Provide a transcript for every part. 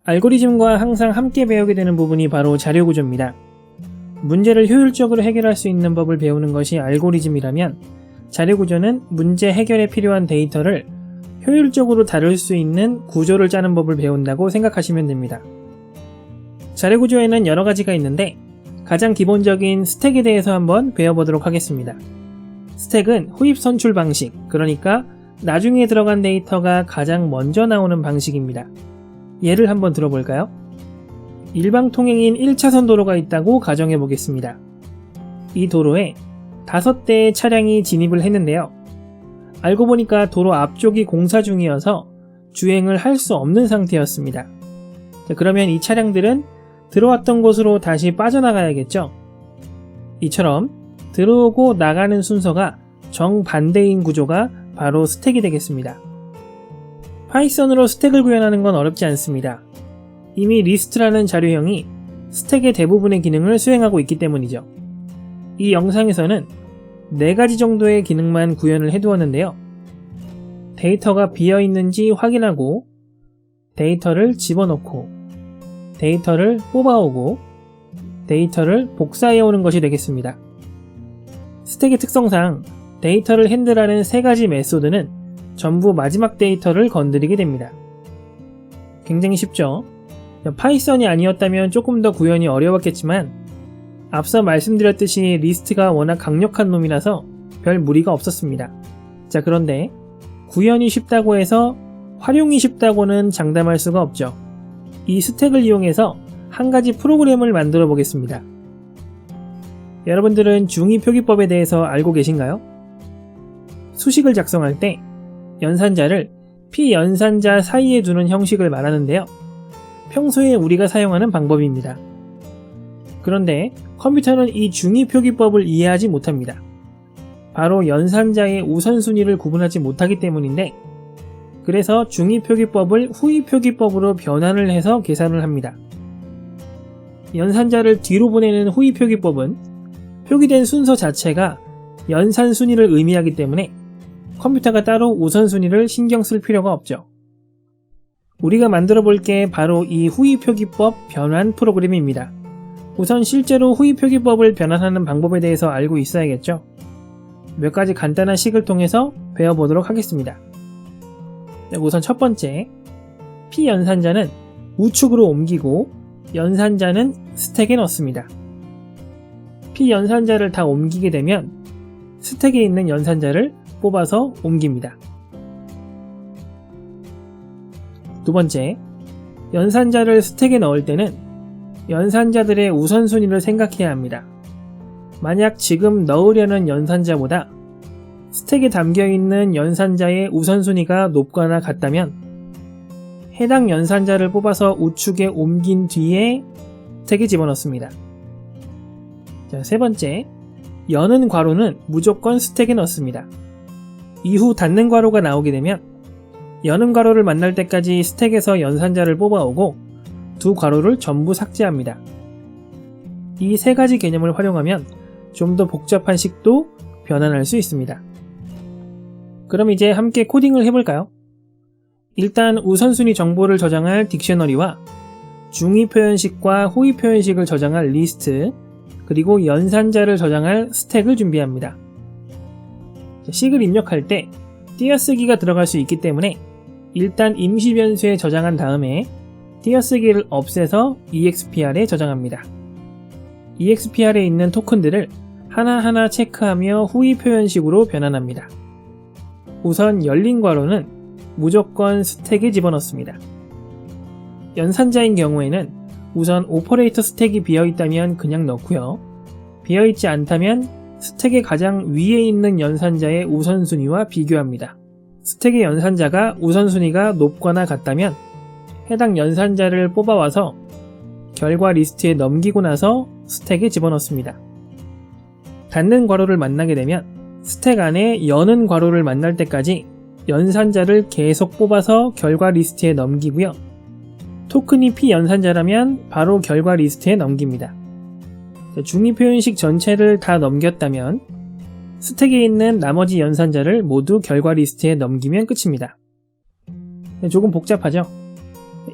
알고리즘과 항상 함께 배우게 되는 부분이 바로 자료구조입니다. 문제를 효율적으로 해결할 수 있는 법을 배우는 것이 알고리즘이라면, 자료구조는 문제 해결에 필요한 데이터를 효율적으로 다룰 수 있는 구조를 짜는 법을 배운다고 생각하시면 됩니다. 자료구조에는 여러 가지가 있는데 가장 기본적인 스택에 대해서 한번 배워보도록 하겠습니다. 스택은 후입 선출 방식, 그러니까 나중에 들어간 데이터가 가장 먼저 나오는 방식입니다. 예를 한번 들어볼까요? 일방통행인 1차선 도로가 있다고 가정해 보겠습니다. 이 도로에 5대의 차량이 진입을 했는데요. 알고 보니까 도로 앞쪽이 공사 중이어서 주행을 할 수 없는 상태였습니다. 그러면 이 차량들은 들어왔던 곳으로 다시 빠져나가야겠죠? 이처럼 들어오고 나가는 순서가 정반대인 구조가 바로 스택이 되겠습니다. 파이썬으로 스택을 구현하는 건 어렵지 않습니다. 이미 리스트라는 자료형이 스택의 대부분의 기능을 수행하고 있기 때문이죠. 이 영상에서는 4가지 정도의 기능만 구현을 해두었는데요. 데이터가 비어있는지 확인하고, 데이터를 집어넣고, 데이터를 뽑아오고, 데이터를 복사해오는 것이 되겠습니다. 스택의 특성상 데이터를 핸들하는 3가지 메소드는 전부 마지막 데이터를 건드리게 됩니다. 굉장히 쉽죠? 파이썬이 아니었다면 조금 더 구현이 어려웠겠지만, 앞서 말씀드렸듯이 리스트가 워낙 강력한 놈이라서 별 무리가 없었습니다. 자, 그런데 구현이 쉽다고 해서 활용이 쉽다고는 장담할 수가 없죠. 이 스택을 이용해서 한 가지 프로그램을 만들어 보겠습니다. 여러분들은 중위표기법에 대해서 알고 계신가요? 수식을 작성할 때 연산자를 피연산자 사이에 두는 형식을 말하는데요. 평소에 우리가 사용하는 방법입니다. 그런데 컴퓨터는 이 중위표기법을 이해하지 못합니다. 바로 연산자의 우선순위를 구분하지 못하기 때문인데, 그래서 중위표기법을 후위표기법으로 변환을 해서 계산을 합니다. 연산자를 뒤로 보내는 후위표기법은 표기된 순서 자체가 연산순위를 의미하기 때문에 컴퓨터가 따로 우선순위를 신경 쓸 필요가 없죠. 우리가 만들어 볼 게 바로 이 후위표기법 변환 프로그램입니다. 우선 실제로 후위표기법을 변환하는 방법에 대해서 알고 있어야겠죠. 몇 가지 간단한 식을 통해서 배워보도록 하겠습니다. 우선 첫 번째, 피연산자는 우측으로 옮기고 연산자는 스택에 넣습니다. 피연산자를 다 옮기게 되면 스택에 있는 연산자를 뽑아서 옮깁니다. 두 번째, 연산자를 스택에 넣을 때는 연산자들의 우선순위를 생각해야 합니다. 만약 지금 넣으려는 연산자보다 스택에 담겨있는 연산자의 우선순위가 높거나 같다면 해당 연산자를 뽑아서 우측에 옮긴 뒤에 스택에 집어넣습니다. 자, 세 번째, 여는 괄호는 무조건 스택에 넣습니다. 이후 닫는 괄호가 나오게 되면 여는 괄호를 만날 때까지 스택에서 연산자를 뽑아오고 두 괄호를 전부 삭제합니다. 이 3가지 개념을 활용하면 좀 더 복잡한 식도 변환할 수 있습니다. 그럼 이제 함께 코딩을 해볼까요? 일단 우선순위 정보를 저장할 딕셔너리와 중위표현식과 후위표현식을 저장할 리스트, 그리고 연산자를 저장할 스택을 준비합니다. 식을 입력할 때 띄어쓰기가 들어갈 수 있기 때문에 일단 임시 변수에 저장한 다음에 띄어쓰기를 없애서 EXPR에 저장합니다. EXPR에 있는 토큰들을 하나하나 체크하며 후위 표현식으로 변환합니다. 우선 열린 괄호는 무조건 스택에 집어넣습니다. 연산자인 경우에는 우선 오퍼레이터 스택이 비어있다면 그냥 넣고요. 비어있지 않다면 스택의 가장 위에 있는 연산자의 우선순위와 비교합니다. 스택의 연산자가 우선순위가 높거나 같다면 해당 연산자를 뽑아와서 결과 리스트에 넘기고 나서 스택에 집어넣습니다. 닫는 괄호를 만나게 되면 스택 안에 여는 괄호를 만날 때까지 연산자를 계속 뽑아서 결과 리스트에 넘기고요. 토큰이 피연산자라면 바로 결과 리스트에 넘깁니다. 중위표현식 전체를 다 넘겼다면 스택에 있는 나머지 연산자를 모두 결과 리스트에 넘기면 끝입니다. 조금 복잡하죠?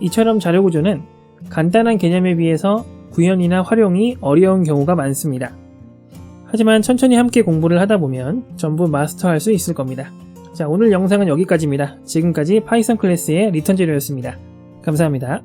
이처럼 자료 구조는 간단한 개념에 비해서 구현이나 활용이 어려운 경우가 많습니다. 하지만 천천히 함께 공부를 하다 보면 전부 마스터할 수 있을 겁니다. 자, 오늘 영상은 여기까지입니다. 지금까지 파이썬 클래스의 리턴 재료였습니다. 감사합니다.